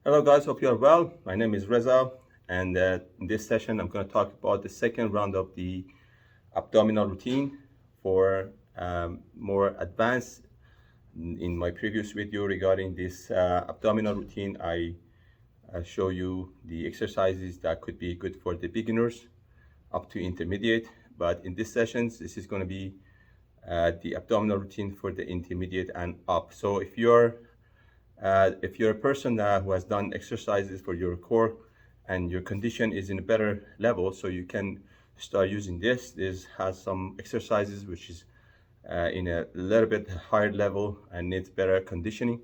Hello guys, hope you are well. My name is Reza, and in this session I'm going to talk about the second round of the abdominal routine for more advanced. In my previous video regarding this abdominal routine, I show you the exercises that could be good for the beginners up to intermediate. But in this session, this is going to be the abdominal routine for the intermediate and up. So if you're a person who has done exercises for your core and your condition is in a better level, so you can start using this. This has some exercises which is in a little bit higher level and needs better conditioning.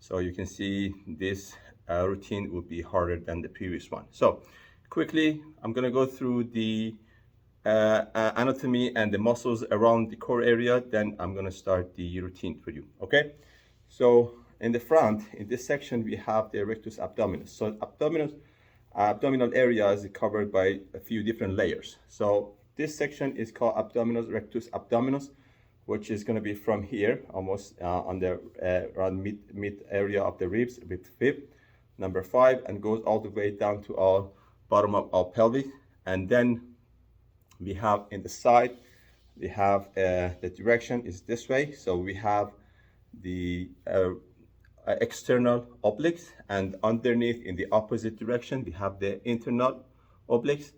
So you can see this routine will be harder than the previous one. So quickly, I'm going to go through the anatomy and the muscles around the core area. Then I'm going to start the routine for you. Okay. So in the front, in this section, we have the rectus abdominis. So abdominal area is covered by a few different layers. So this section is called abdominals, rectus abdominis, which is going to be from here, almost on the around mid area of the ribs, with fib, number 5, and goes all the way down to our bottom of our pelvic. And then we have in the side, we have the direction is this way. So we have the external obliques, and underneath in the opposite direction we have the internal obliques,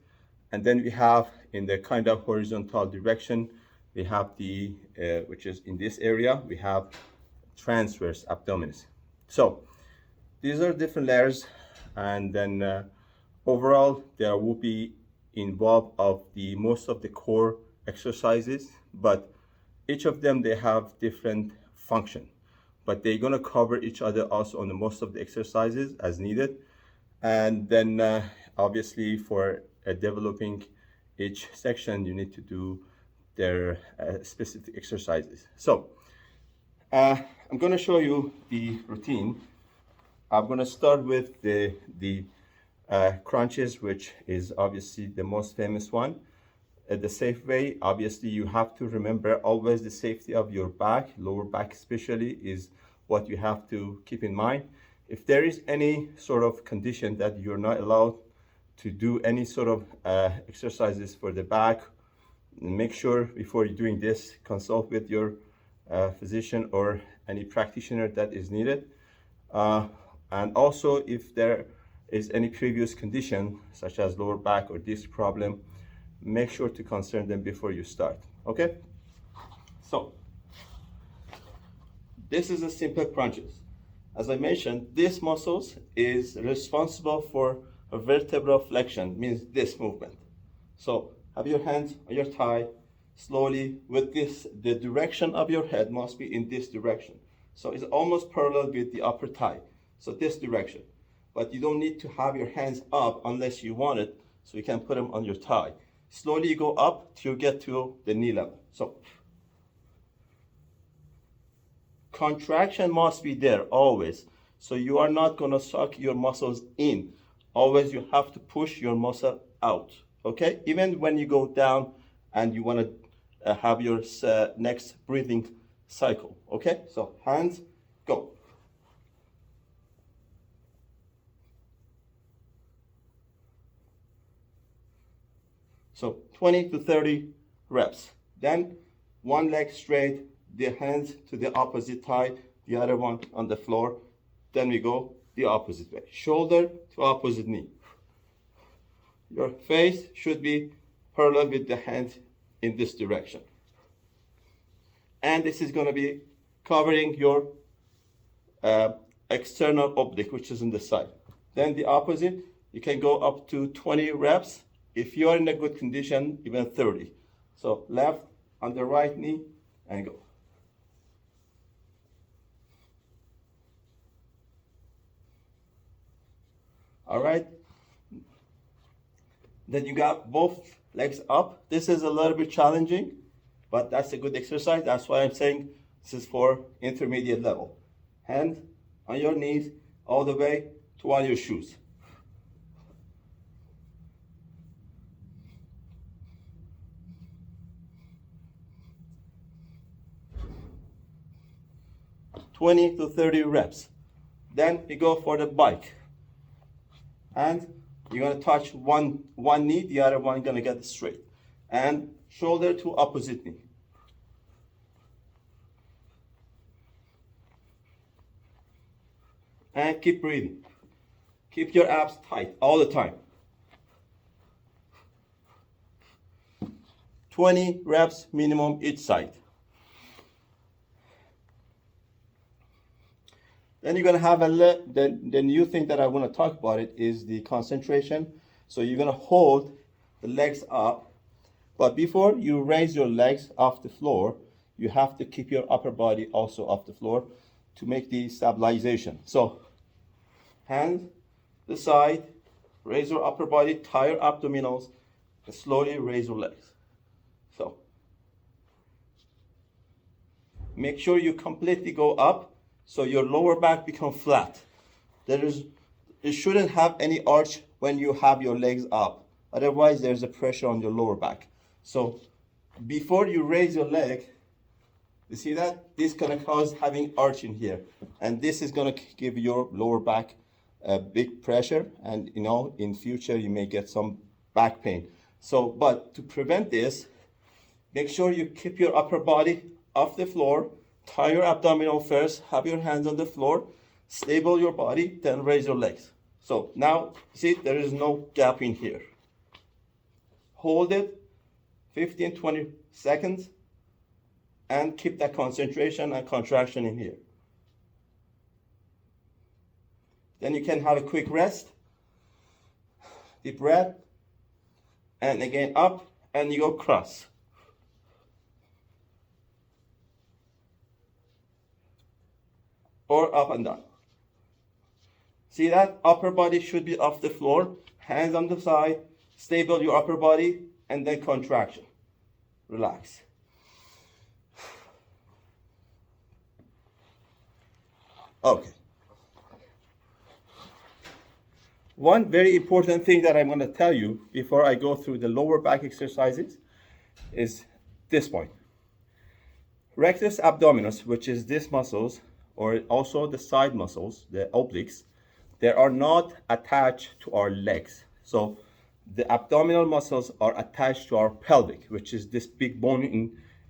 and then we have in the kind of horizontal direction we have the which is in this area, we have transverse abdominis. So these are different layers, and then overall there will be involved of the most of the core exercises, but each of them they have different function, but they're going to cover each other also on the most of the exercises as needed. And then obviously for developing each section you need to do their specific exercises. So I'm going to show you the routine. I'm going to start with the crunches, which is obviously the most famous one. The safe way, obviously you have to remember always the safety of your back, lower back especially, is what you have to keep in mind. If there is any sort of condition that you're not allowed to do any sort of exercises for the back, make sure before you're doing this, consult with your physician or any practitioner that is needed. And also if there is any previous condition such as lower back or disc problem, make sure to concern them before you start. Okay, so this is a simple crunches. As I mentioned, this muscles is responsible for a vertebral flexion, means this movement. So have your hands on your thigh, slowly with this, the direction of your head must be in this direction. So it's almost parallel with the upper thigh, so this direction. But you don't need to have your hands up unless you want it, so you can put them on your thigh. Slowly you go up till you get to the knee level. So contraction must be there always. So you are not going to suck your muscles in. Always you have to push your muscle out. Okay? Even when you go down and you want to have your next breathing cycle. Okay? So hands, go. So 20 to 30 reps. Then one leg straight, the hands to the opposite thigh, the other one on the floor. Then we go the opposite way. Shoulder to opposite knee. Your face should be parallel with the hand in this direction. And this is going to be covering your external oblique, which is in the side. Then the opposite, you can go up to 20 reps. If you are in a good condition, even 30. So left on the right knee and go. All right. Then you got both legs up. This is a little bit challenging, but that's a good exercise. That's why I'm saying this is for intermediate level. Hand on your knees all the way to on your shoes. (20 to 30 reps). Then we go for the bike. And you're gonna touch one knee, the other one gonna get straight. And shoulder to opposite knee. And keep breathing. Keep your abs tight all the time. 20 reps minimum each side. Then you're gonna have the new thing that I wanna talk about it is the concentration. So you're gonna hold the legs up, but before you raise your legs off the floor, you have to keep your upper body also off the floor to make the stabilization. So hands the side, raise your upper body, tie your abdominals, and slowly raise your legs. So make sure you completely go up so your lower back becomes flat. It shouldn't have any arch when you have your legs up. Otherwise, there's a pressure on your lower back. So before you raise your leg, you see that? This is gonna cause having arch in here. And this is gonna give your lower back a big pressure. And in future, you may get some back pain. So, but to prevent this, make sure you keep your upper body off the floor, tie your abdominal first, have your hands on the floor, stable your body, then raise your legs. So now, see, there is no gap in here. Hold it 15, 20 seconds, and keep that concentration and contraction in here. Then you can have a quick rest, deep breath, and again up, and you go cross. Or up and down. See that? Upper body should be off the floor, hands on the side, stable your upper body, and then contraction. Relax. Okay. One very important thing that I'm going to tell you before I go through the lower back exercises is this point. Rectus abdominis, which is these muscles, or also the side muscles, the obliques, they are not attached to our legs. So the abdominal muscles are attached to our pelvic, which is this big bone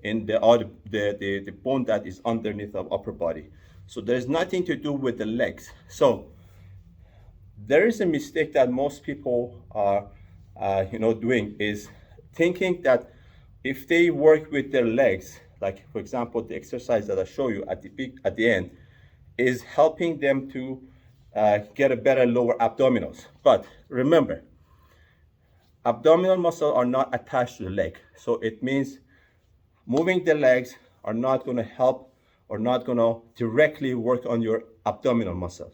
in the bone that is underneath of upper body. So there's nothing to do with the legs. So there is a mistake that most people are doing is thinking that if they work with their legs, like for example the exercise that I show you at the end, is helping them to get a better lower abdominals. But remember, abdominal muscles are not attached to the leg. So it means moving the legs are not going to help or not going to directly work on your abdominal muscle.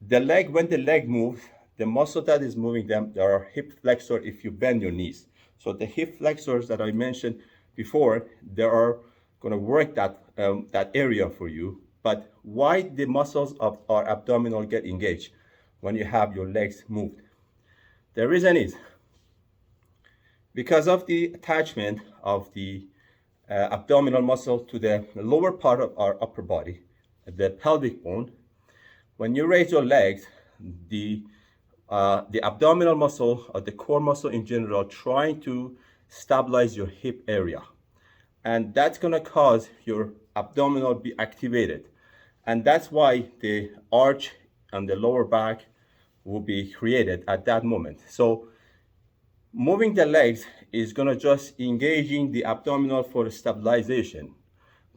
The leg, when the leg moves, the muscle that is moving them, there are hip flexor if you bend your knees. So the hip flexors that I mentioned before, they are going to work that area for you. But why the muscles of our abdominal get engaged when you have your legs moved? The reason is because of the attachment of the abdominal muscle to the lower part of our upper body, the pelvic bone. When you raise your legs, the abdominal muscle or the core muscle in general trying to stabilize your hip area. And that's gonna cause your abdominal be activated. And that's why the arch on the lower back will be created at that moment. So moving the legs is gonna just engaging the abdominal for stabilization.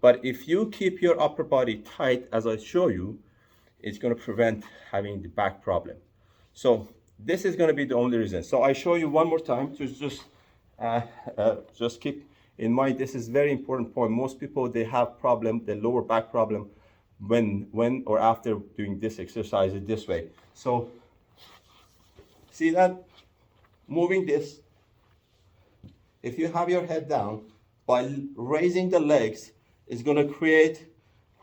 But if you keep your upper body tight, as I show you, it's gonna prevent having the back problem. So this is gonna be the only reason. So I show you one more time to just keep in mind, this is very important point. Most people, they have problem, the lower back problem when or after doing this exercise this way. So see that? Moving this, if you have your head down, by raising the legs, is going to create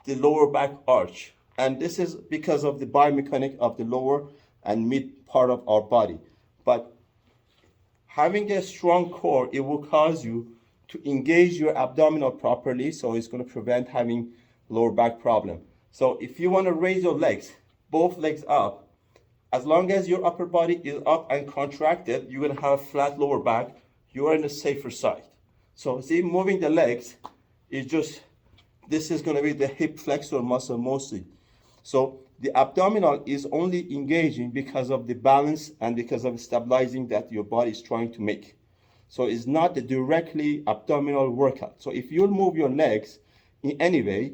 the lower back arch. And this is because of the biomechanic of the lower and mid part of our body. But having a strong core, it will cause you to engage your abdominal properly, so it's going to prevent having lower back problem. So if you want to raise your legs, both legs up, as long as your upper body is up and contracted, you're gonna have flat lower back. You are on the safer side. So see, moving the legs is just, this is gonna be the hip flexor muscle mostly. So the abdominal is only engaging because of the balance and because of stabilizing that your body is trying to make. So it's not the directly abdominal workout. So if you move your legs in any way,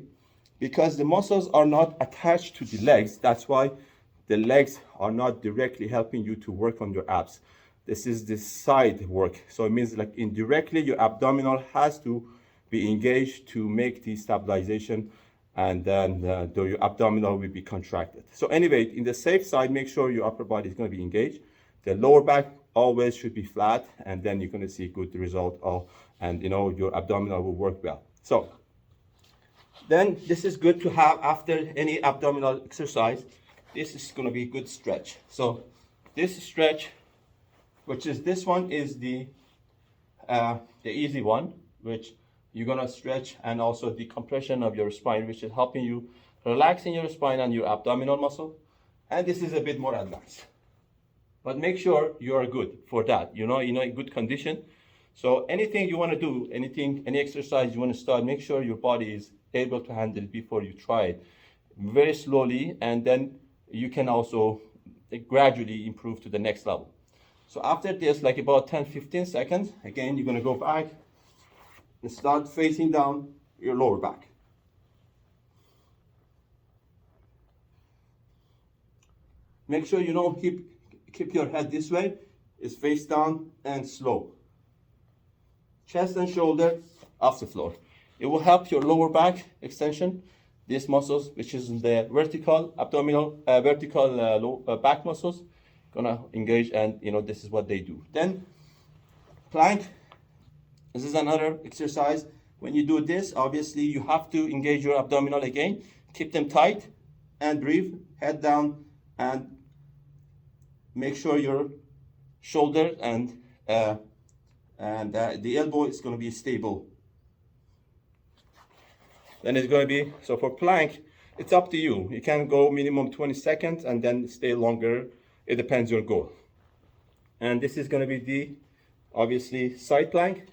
because the muscles are not attached to the legs, that's why the legs are not directly helping you to work on your abs. This is the side work. So it means like indirectly your abdominal has to be engaged to make the stabilization, and then your abdominal will be contracted. So anyway, in the safe side, make sure your upper body is going to be engaged. The lower back always should be flat, and then you're going to see good result and your abdominal will work well. So then this is good to have after any abdominal exercise. This is going to be a good stretch. So this stretch, which is this one, is the easy one, which you're going to stretch, and also the compression of your spine, which is helping you relaxing your spine and your abdominal muscle. And this is a bit more advanced, but make sure you are good for that, in good condition. So anything you want to do, any exercise you want to start, make sure your body is able to handle it before you try it very slowly, and then you can also gradually improve to the next level. So after this, like about 10-15 seconds, again, you're going to go back and start facing down your lower back. Make sure you don't keep your head this way. It's face down and slow. Chest and shoulder off the floor. It will help your lower back extension. These muscles, which is the vertical abdominal, back muscles, gonna engage, and this is what they do. Then plank. This is another exercise. When you do this, obviously you have to engage your abdominal again. Keep them tight and breathe. Head down, and make sure your shoulder and the elbow is going to be stable. Then it's going to be, so for plank, it's up to you. You can go minimum 20 seconds and then stay longer. It depends your goal. And this is going to be the, obviously, side plank.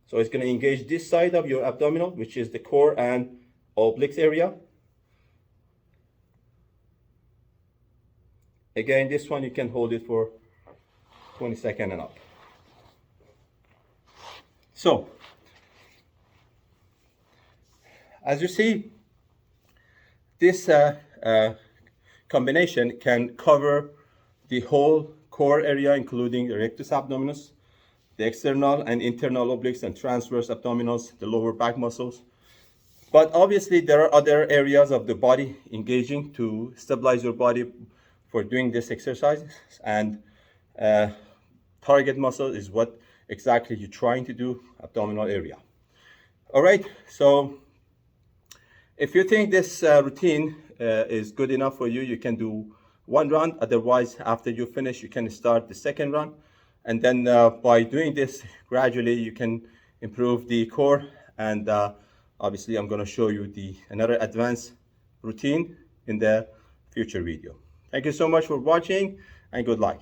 So it's going to engage this side of your abdominal, which is the core and obliques area. Again, this one you can hold it for 20 seconds and up. So, as you see, this combination can cover the whole core area, including the rectus abdominis, the external and internal obliques and transverse abdominals, the lower back muscles. But obviously, there are other areas of the body engaging to stabilize your body for doing this exercise, and target muscle is what exactly you're trying to do, abdominal area. All right, so if you think this routine is good enough for you, you can do one run. Otherwise, after you finish, you can start the second run. And then by doing this gradually, you can improve the core. And obviously, I'm going to show you another advanced routine in the future video. Thank you so much for watching, and good luck.